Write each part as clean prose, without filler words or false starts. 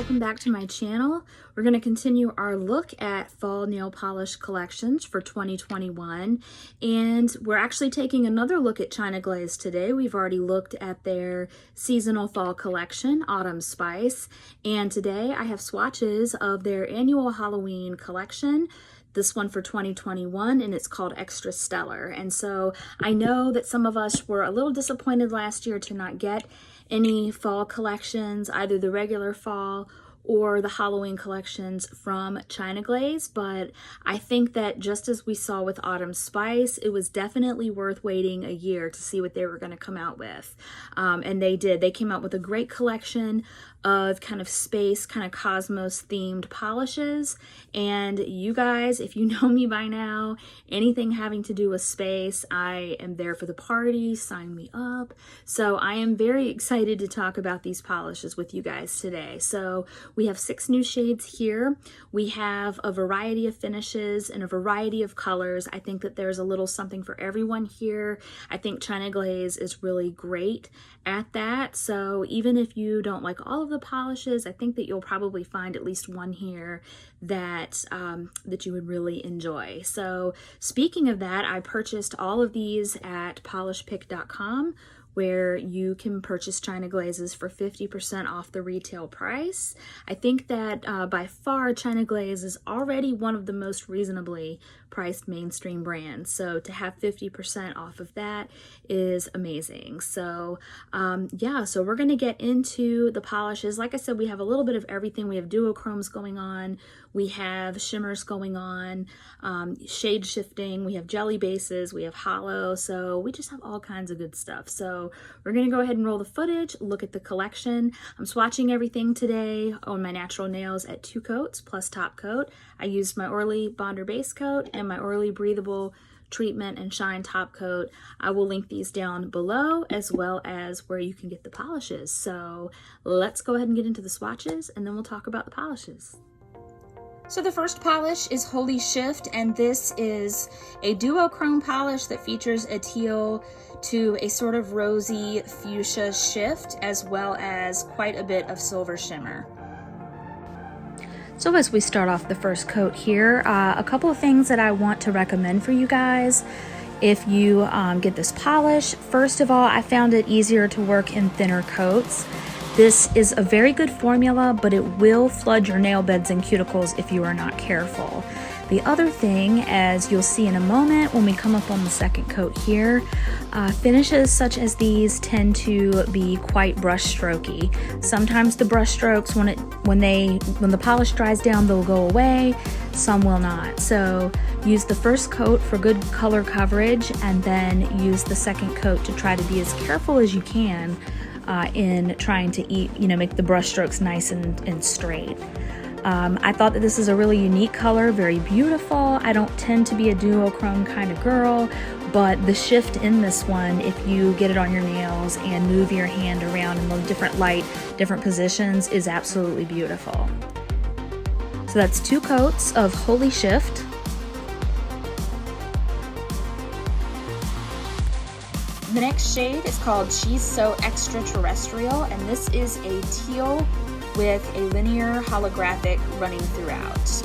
welcome back to my channel. We're going to continue our look at fall nail polish collections for 2021, and we're actually taking another look at China Glaze today. We've already looked at their seasonal fall collection, Autumn Spice, and today I have swatches of their annual Halloween collection. This one for 2021, and it's called Xtra Stellar. And so I know that some of us were a little disappointed last year to not get any fall collections, either the regular fall or the Halloween collections from China Glaze, but I think that just as we saw with Autumn Spice, it was definitely worth waiting a year to see what they were going to come out with. And they did. They came out with a great collection of kind of space, kind of cosmos themed polishes. And you guys, if you know me by now, anything having to do with space, I am there for the party. Sign me up. So I am very excited to talk about these polishes with you guys today. So we have 6 new shades here. We have a variety of finishes and a variety of colors. I think that there's a little something for everyone here. I think China Glaze is really great at that. So even if you don't like all of the polishes, I think that you'll probably find at least one here that that you would really enjoy. So speaking of that, I purchased all of these at polishpick.com, where you can purchase China Glazes for 50% off the retail price. I think that by far China Glaze is already one of the most reasonably priced mainstream brands. So to have 50% off of that is amazing. So yeah, so we're gonna get into the polishes. Like I said, we have a little bit of everything. We have duochromes going on. We have shimmers going on, shade shifting. We have jelly bases. We have hollow. So we just have all kinds of good stuff. So we're going to go ahead and roll the footage, look at the collection. I'm swatching everything today on my natural nails at 2 coats plus top coat. I used my Orly Bonder base coat and my Orly Breathable treatment and shine top coat. I will link these down below, as well as where you can get the polishes. So let's go ahead and get into the swatches, and then we'll talk about the polishes. So the first polish is Holee Shift, and this is a duochrome polish that features a teal to a sort of rosy fuchsia shift, as well as quite a bit of silver shimmer. So as we start off the first coat here, a couple of things that I want to recommend for you guys if you get this polish. First of all, I found it easier to work in thinner coats. This is a very good formula, but it will flood your nail beds and cuticles if you are not careful. The other thing, as you'll see in a moment when we come up on the second coat here, finishes such as these tend to be quite brush strokey. Sometimes the brush strokes, when the polish dries down, they'll go away. Some will not. So use the first coat for good color coverage, and then use the second coat to try to be as careful as you can in trying to make the brush strokes nice and straight. I thought that this is a really unique color, very beautiful. I don't tend to be a duochrome kind of girl, but the shift in this one, if you get it on your nails and move your hand around in the different light, different positions, is absolutely beautiful. So that's 2 coats of Holee Shift. The next shade is called She's So Extraterrestrial, and this is a teal with a linear holographic running throughout.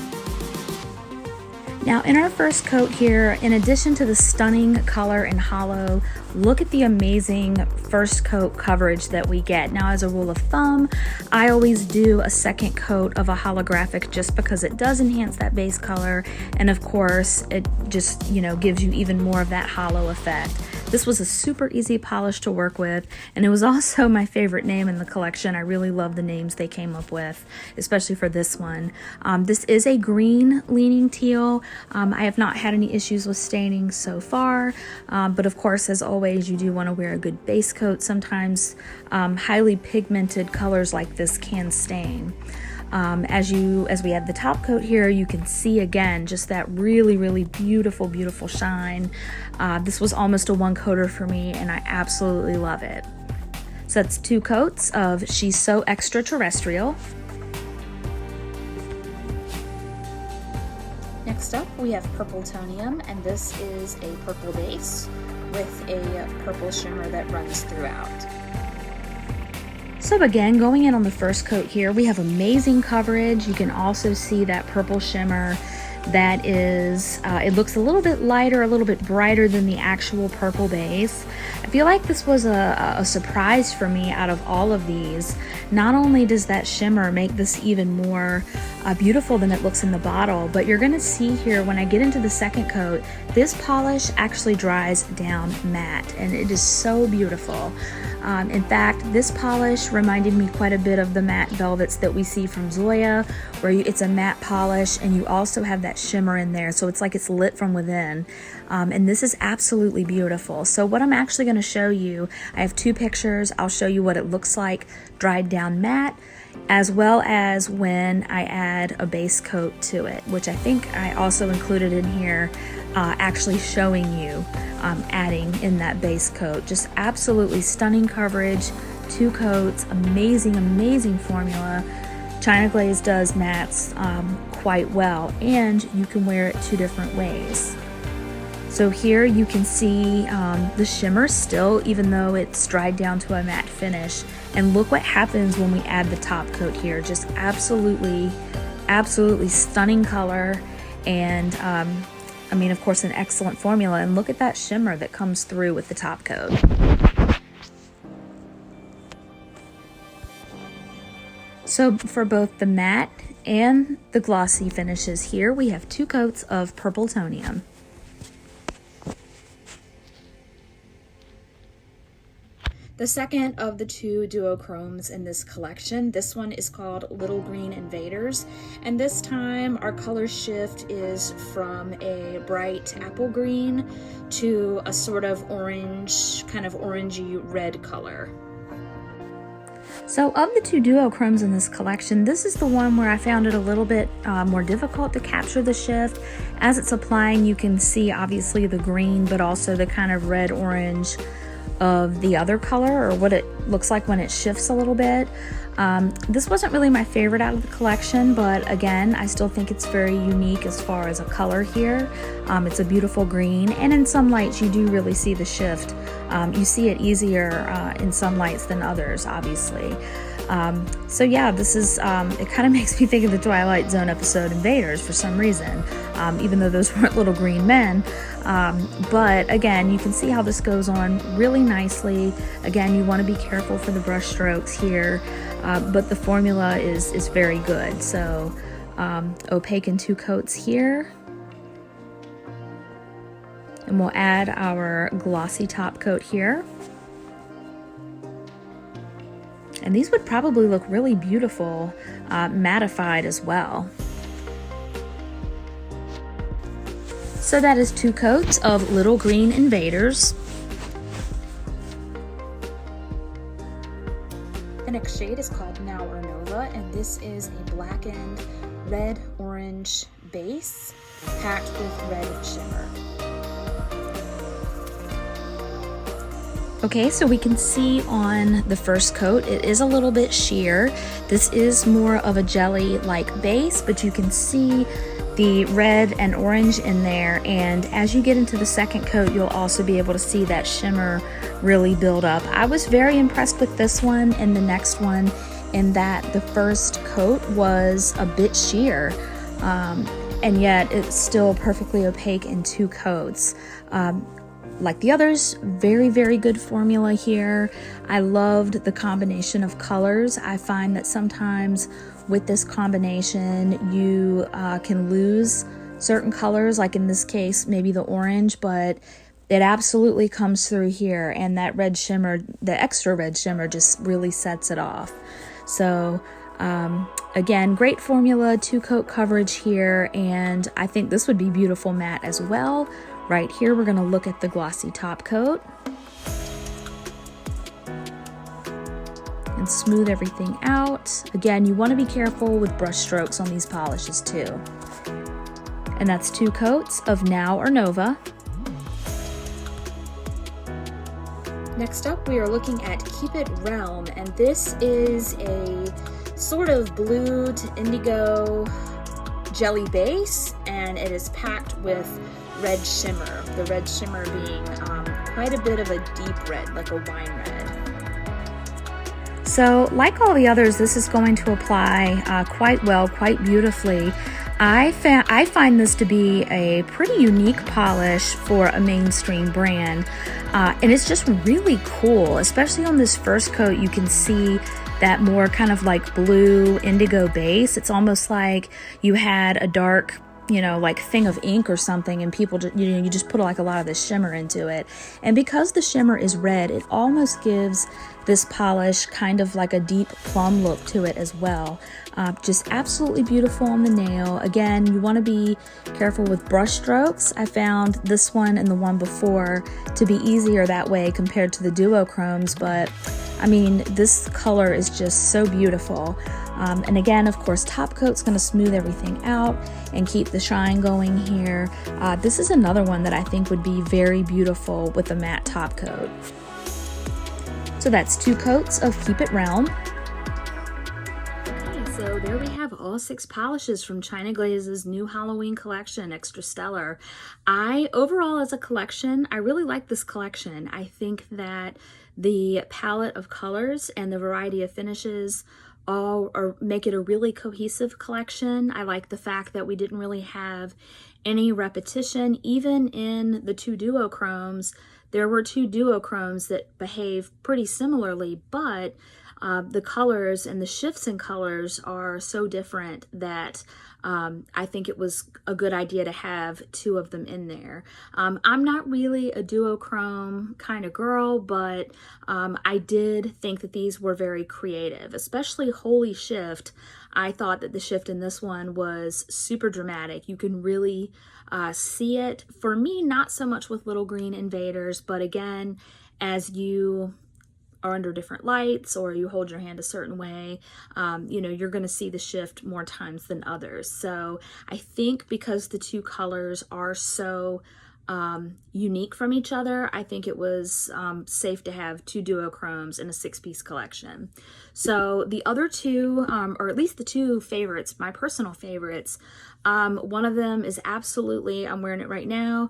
Now in our first coat here, in addition to the stunning color and hollow, look at the amazing first coat coverage that we get. Now as a rule of thumb, I always do a second coat of a holographic just because it does enhance that base color, and of course it just gives you even more of that hollow effect. This was a super easy polish to work with, and it was also my favorite name in the collection. I really love the names they came up with, especially for this one. This is a green leaning teal. I have not had any issues with staining so far, but of course, as always, you do want to wear a good base coat. Sometimes highly pigmented colors like this can stain. As we add the top coat here, you can see again just that really beautiful shine. This was almost a 1-coater for me, and I absolutely love it. So that's 2 coats of She's So Extraterrestrial. Next up, we have Purpletonium, and this is a purple base with a purple shimmer that runs throughout. So again, going in on the first coat here, we have amazing coverage. You can also see that purple shimmer that is, it looks a little bit lighter, a little bit brighter than the actual purple base. I feel like this was a surprise for me out of all of these. Not only does that shimmer make this even more beautiful than it looks in the bottle, but you're gonna see here when I get into the second coat, this polish actually dries down matte, and it is so beautiful. In fact, this polish reminded me quite a bit of the matte velvets that we see from Zoya, where it's a matte polish and you also have that shimmer in there, so it's like it's lit from within. And this is absolutely beautiful. So what I'm actually going to show you, I have two pictures. I'll show you what it looks like dried down matte, as well as when I add a base coat to it, which I think I also included in here, actually showing you adding in that base coat. Just absolutely stunning coverage, two coats, amazing formula. China Glaze does mattes quite well, and you can wear it two different ways. So here you can see the shimmer still, even though it's dried down to a matte finish. And look what happens when we add the top coat here. Just absolutely stunning color, and I mean, of course, an excellent formula. And look at that shimmer that comes through with the top coat. So for both the matte and the glossy finishes here, we have two coats of Purpletonium. The second of the two duochromes in this collection, this one is called Little Green Invaders, and this time our color shift is from a bright apple green to a sort of orange, kind of orangey red color. So of the two duochromes in this collection, this is the one where I found it a little bit more difficult to capture the shift. As it's applying, you can see obviously the green, but also the kind of red-orange of the other color, or what it looks like when it shifts a little bit. This wasn't really my favorite out of the collection, but again, I still think it's very unique as far as a color here. It's a beautiful green, and in some lights you do really see the shift. You see it easier in some lights than others, obviously. So yeah, this is, it kind of makes me think of the Twilight Zone episode Invaders for some reason, even though those weren't little green men. But again, you can see how this goes on really nicely. Again, you want to be careful for the brush strokes here, but the formula is very good. So opaque in two coats here. And we'll add our glossy top coat here. And these would probably look really beautiful mattified as well. So that is two coats of Little Green Invaders. The next shade is called Now or Nova, and this is a blackened red-orange base packed with red shimmer. Okay, so we can see on the first coat, it is a little bit sheer. This is more of a jelly-like base, but you can see the red and orange in there, and as you get into the second coat, you'll also be able to see that shimmer really build up. I was very impressed with this one and the next one in that the first coat was a bit sheer, and yet it's still perfectly opaque in two coats. Like the others, very good formula here. I loved the combination of colors. I find that sometimes with this combination you can lose certain colors, like in this case maybe the orange, but it absolutely comes through here, and that red shimmer, the extra red shimmer, just really sets it off. So again, great formula, two coat coverage here, and I think this would be beautiful matte as well. Right here, we're going to look at the glossy top coat and smooth everything out. Again, you want to be careful with brush strokes on these polishes too. And that's two coats of Now or Nova. Next up, we are looking at Keep It Realm, and this is a sort of blue to indigo jelly base, and it is packed with red shimmer, the red shimmer being quite a bit of a deep red, like a wine red. So like all the others, this is going to apply quite well, quite beautifully. I find this to be a pretty unique polish for a mainstream brand, and it's just really cool, especially on this first coat. You can see that more kind of like blue indigo base. It's almost like you had a dark, you know, like thing of ink or something, and people just, you know, you just put like a lot of the shimmer into it. And because the shimmer is red, it almost gives this polish kind of like a deep plum look to it as well. Just absolutely beautiful on the nail. Again, you want to be careful with brush strokes. I found this one and the one before to be easier that way compared to the duochromes, but I mean, this color is just so beautiful. And again, of course, top coat's going to smooth everything out and keep the shine going here. This is another one that I think would be very beautiful with a matte top coat. So that's 2 coats of Keep It Realm. Okay, so there we have all 6 polishes from China Glaze's new Halloween collection, Xtra Stellar. Overall as a collection, I really like this collection. I think that the palette of colors and the variety of finishes make it a really cohesive collection. I like the fact that we didn't really have any repetition. Even in the 2 duochromes, there were 2 duochromes that behave pretty similarly, but the colors and the shifts in colors are so different that I think it was a good idea to have 2 of them in there. I'm not really a duochrome kind of girl, but I did think that these were very creative, especially Holee Shift. I thought that the shift in this one was super dramatic. You can really see it. For me, not so much with Little Green Invaders, but again, as you are under different lights or you hold your hand a certain way, you know, you're going to see the shift more times than others. So I think because the 2 colors are so unique from each other, I think it was safe to have 2 duochromes in a 6-piece collection. So the other 2, or at least the 2 favorites, my personal favorites, one of them is absolutely, I'm wearing it right now,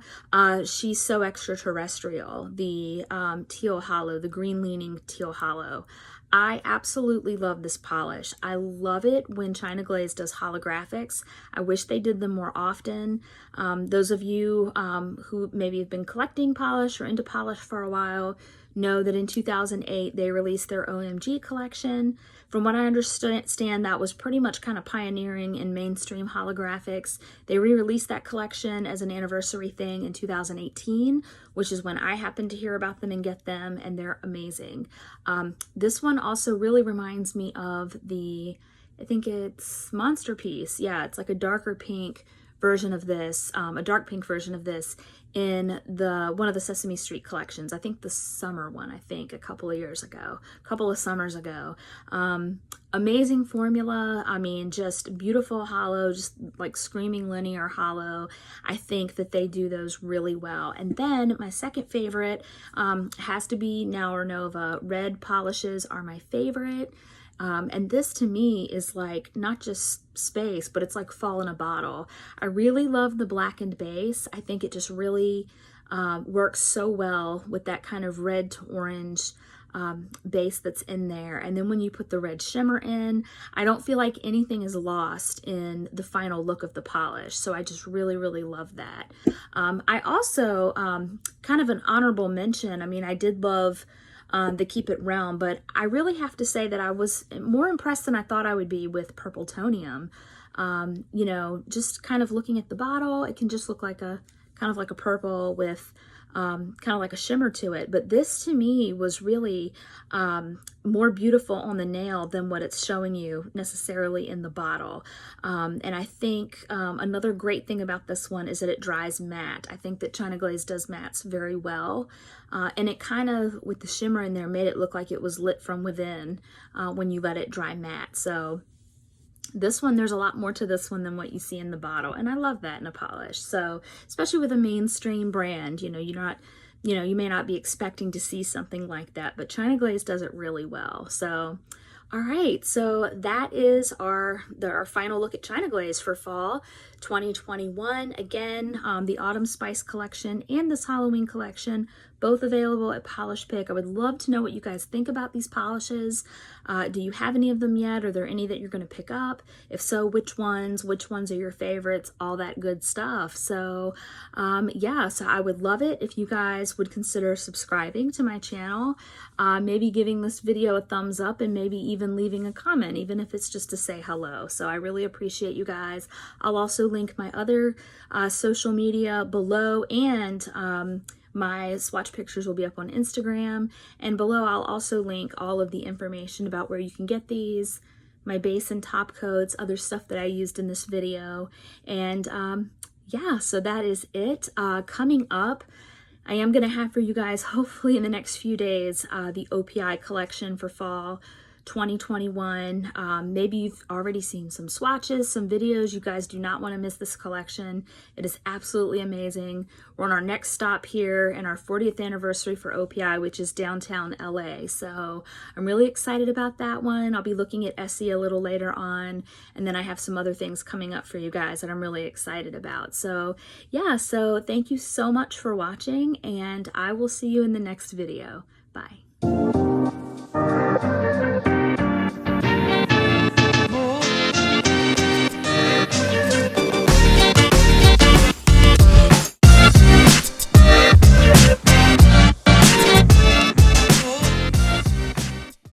She's So Extraterrestrial, the teal hollow, the green leaning teal hollow. I absolutely love this polish. I love it when China Glaze does holographics. I wish they did them more often. Those of you who maybe have been collecting polish or into polish for a while know that in 2008 they released their OMG collection. From what I understand, that was pretty much kind of pioneering in mainstream holographics. They re-released that collection as an anniversary thing in 2018, which is when I happened to hear about them and get them, and they're amazing. This one also really reminds me of the, I think it's Monster Piece. Yeah, it's like a darker pink version of this, a dark pink version of this in one of the Sesame Street collections. I think the summer one, a couple of summers ago. Amazing formula. I mean, just beautiful hollow, just like screaming linear hollow. I think that they do those really well. And then my second favorite has to be Now or Nova. Red polishes are my favorite. And this to me is like not just space, but it's like fall in a bottle. I really love the blackened base. I think it just really works so well with that kind of red to orange base that's in there. And then when you put the red shimmer in, I don't feel like anything is lost in the final look of the polish. So I just really, really love that. I also, kind of an honorable mention, I mean, I did love the Keep It Realm, but I really have to say that I was more impressed than I thought I would be with Purpletonium. You know, just kind of looking at the bottle, it can just look like a kind of like a purple with kind of like a shimmer to it. But this to me was really more beautiful on the nail than what it's showing you necessarily in the bottle. And I think another great thing about this one is that it dries matte. I think that China Glaze does mattes very well. And it kind of, with the shimmer in there, made it look like it was lit from within when you let it dry matte. So this one, there's a lot more to this one than what you see in the bottle, and I love that in a polish. So especially with a mainstream brand, you know, you may not be expecting to see something like that, but China Glaze does it really well. So all right, so that is our final look at China Glaze for fall 2021. Again, the Autumn Spice collection and this Halloween collection, both available at Polish Pick. I would love to know what you guys think about these polishes. Do you have any of them yet? Are there any that you're going to pick up? If so, which ones are your favorites? All that good stuff. So yeah, so I would love it if you guys would consider subscribing to my channel, maybe giving this video a thumbs up, and maybe even leaving a comment, even if it's just to say hello. So I really appreciate you guys. I'll also link my other social media below, and my swatch pictures will be up on Instagram, and below I'll also link all of the information about where you can get these, my base and top coats, other stuff that I used in this video. And yeah, so that is it. Coming up, I am going to have for you guys, hopefully in the next few days, the OPI collection for fall 2021. Maybe you've already seen some swatches, some videos. You guys do not want to miss this collection. It is absolutely amazing. We're on our next stop here and our 40th anniversary for OPI, which is downtown LA. So I'm really excited about that one. I'll be looking at Essie a little later on, and then I have some other things coming up for you guys that I'm really excited about. So yeah, so thank you so much for watching, and I will see you in the next video. Bye.